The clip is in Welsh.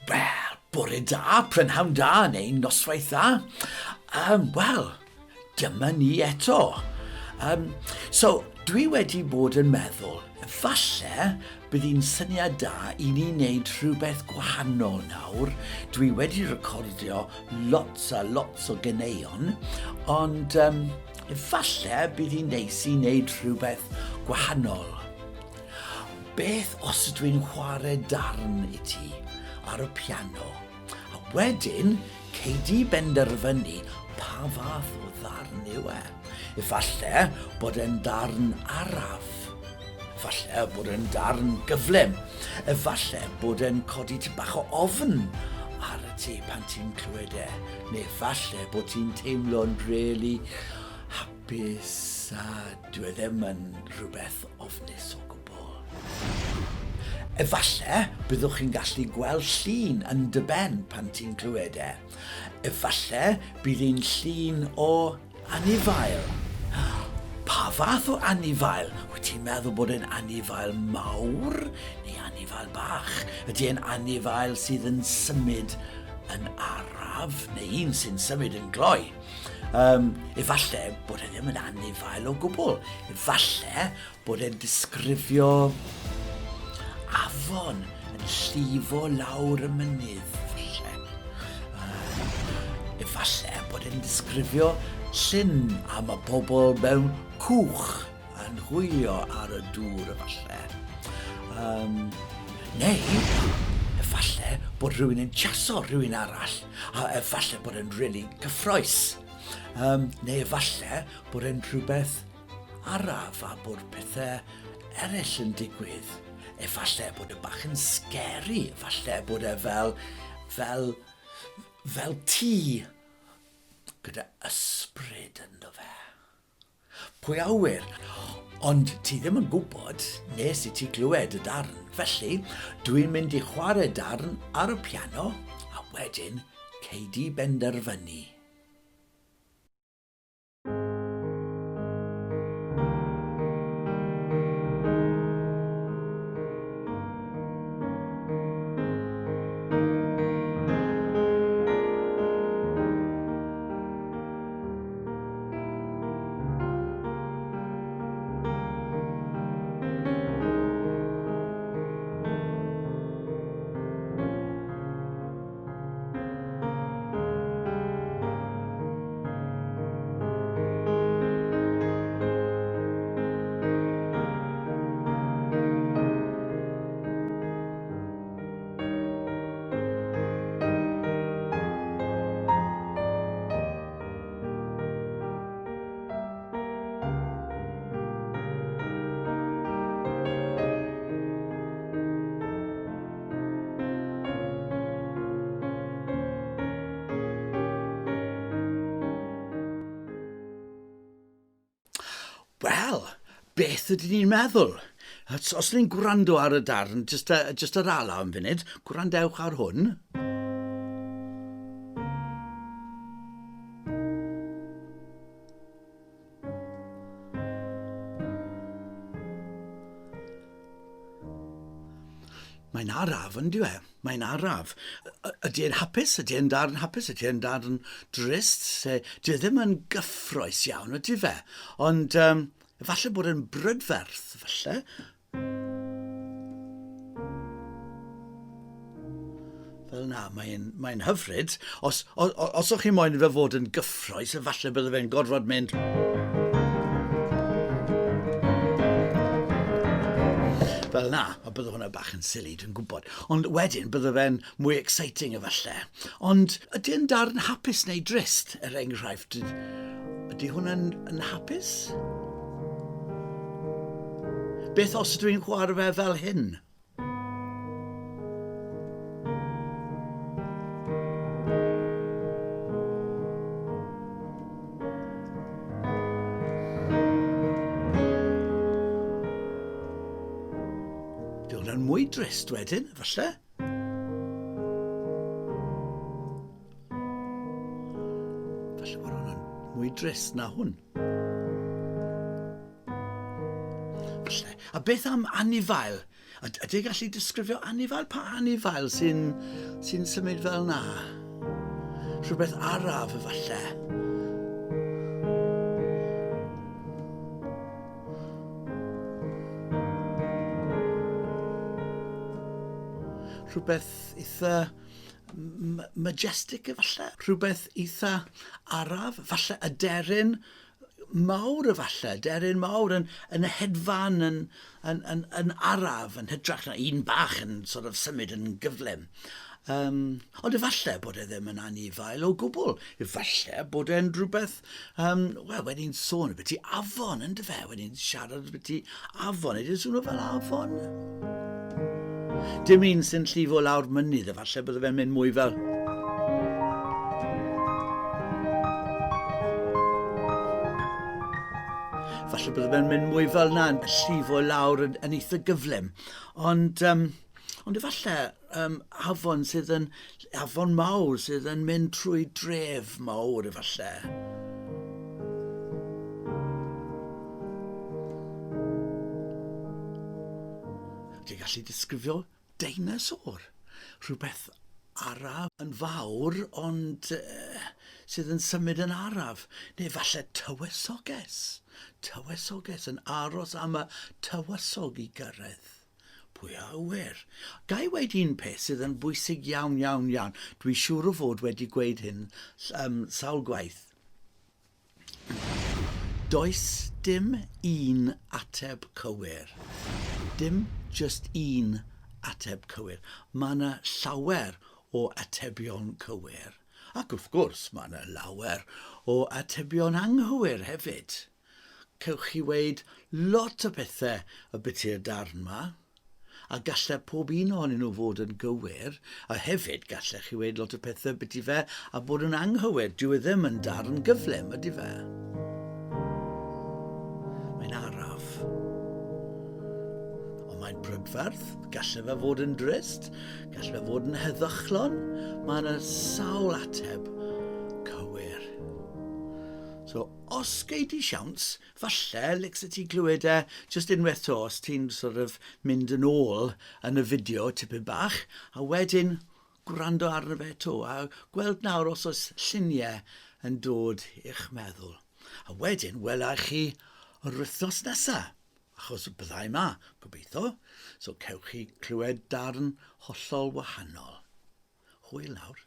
Wel, bore da, prynhawn da, neu noswaith dda. Wel, dyma ni eto. So, dwi wedi bod yn meddwl, falle bydd hi'n syniad da i ni wneud rhywbeth gwahanol nawr. Dwi wedi recordio lots o ganeuon, ond falle bydd hi'n neis i wneud rhywbeth gwahanol. Beth os ydw i'n chwarae darn i ti ar y piano, a wedyn cei di benderfynu pa fath o ddarn yw e. Efallai bod e'n darn araf, efallai bod e'n darn gyflym, efallai bod e'n codi bach o ofn ar y ti pan ti'n clywed e, neu efallai bod ti'n teimlo'n really hapus a dwi ddim yn rhywbeth ofnus o gwbl. Efallai byddwch chi'n gallu gweld llun yn dy ben pan ti'n clywed e. Efallai bydd hi'n llun o anifail. Pa fath o anifail? Wyt ti'n meddwl bod e'n anifail mawr neu anifail bach? Ydy e'n anifail sydd yn symud yn araf neu un sy'n symud yn gloi? Efallai bod e ddim yn anifail o gwbl. Efallai bod e'n disgrifio afon yn llifo lawr y mynydd. Efallai bod e'n disgrifio llyn am y bobl mewn cwch yn hwylio ar y dŵr efallai. Neu, efallai bod rhywun yn chaso rhywun arall, a efallai bod e'n really gyffroes. Neu efallai bod e'n rhywbeth araf a bod pethau eraill yn digwydd. Efallai bod e bach yn scary, efallai bod e fel tŷ gyda ysbryd ynddo fe. Pwy a wyr, ond ti ddim yn gwybod nes i ti glywed y darn. Felly, dwi'n mynd i chwarae darn ar y piano a wedyn cei di benderfynu. Wel, beth ydyn ni'n meddwl? Os ni'n gwrando ar y darn, just yr ala am funud, gwrandewch ar hwn. Mae'n araf, yn dyw e? Mae'n araf. Ydy e'n hapus? Ydy e'n darn hapus? Ydy e'n darn drist? Dwi ddim yn gyffroes iawn, ydy fe? Ond efallai bod e'n brydferth, efallai. Fel na, mae'n hyfryd. Os o'ch chi moyn fe fod yn gyffroes, efallai bydde fe'n gorfod mynd... Fel na, a bydde hwnna bach yn silly, dwi'n gwybod. Ond wedyn, bydde fe'n mwy exciting efallai. Ond ydy e'n darn hapus neu drist, enghraifft? Ydy hwnna'n hapus? Beth os dwi'n chwarae fe fel hyn? Mwy drist wedyn, falle. Falle bod hwnna'n mwy drist na hwn. Falle. A beth am anifail? Ydy gallu disgrifio anifail? Pa anifail sy'n symud fel na? Rhywbeth araf efallai. Rhywbeth eitha majestic efallai. Rhywbeth eitha araf. Falle aderyn mawr efallai. Aderyn mawr yn y hedfan yn araf, yn hydrach na un bach yn sort of symud yn gyflym. Ond efallai bod e ddim yn anifail o gwbl. Efallai bod e'n rhywbeth, wedi'n sôn y beth i afon, ynddo fe? Wedi'n siarad y beth i afon. Ydy'n swnio fel afon? Dim un sy'n llifo lawr mynydd, efallai bydde fe'n mynd mwy fel... Falle bydde fe'n mynd mwy fel na, yn llifo lawr yn eitha gyflym. Ond efallai afon sydd yn... Afon mawr sydd yn mynd trwy dref mawr efallai. Dwi'n gallu disgrifio deinosor. Rhywbeth araf yn fawr, ond sydd yn symud yn araf. Neu falle tywysoges. Tywysoges yn aros am y tywysog i gyrraedd. Pwy a wir. Gai weid un peth sydd yn bwysig iawn. Dwi'n siŵr o fod wedi gweud hyn sawl gwaith. Does dim un ateb cywir. Dim just un ateb cywir. Mae yna llawer o atebion cywir. Ac wrth gwrs, mae yna lawer o atebion anghywir hefyd. Cewch chi weid lot o bethau y beth i'r darn yma, a gallai pob un ohonyn nhw fod yn gywir, a hefyd gallech chi weid lot o bethau beth i fe a bod yn anghywir. Dyw e ddim yn darn gyflym, ydy fe? Mae'n araf. Ond mae'n brydferth, gallai fe fod yn drist, gallai fe fod yn heddychlon, mae yna sawl ateb cywir. So, os gei di siawns, falle, lycs y ti glywed just unwaith to, os ti'n sort of mynd yn ôl yn y fideo tipyn bach, a wedyn gwrando arno fe to, a gweld nawr os oes lluniau yn dod i'ch meddwl. A wedyn, welai chi yr wythnos nesaf, achos byddai yma, gobeithio, so cewch chi clywed darn hollol wahanol. Hwyl nawr.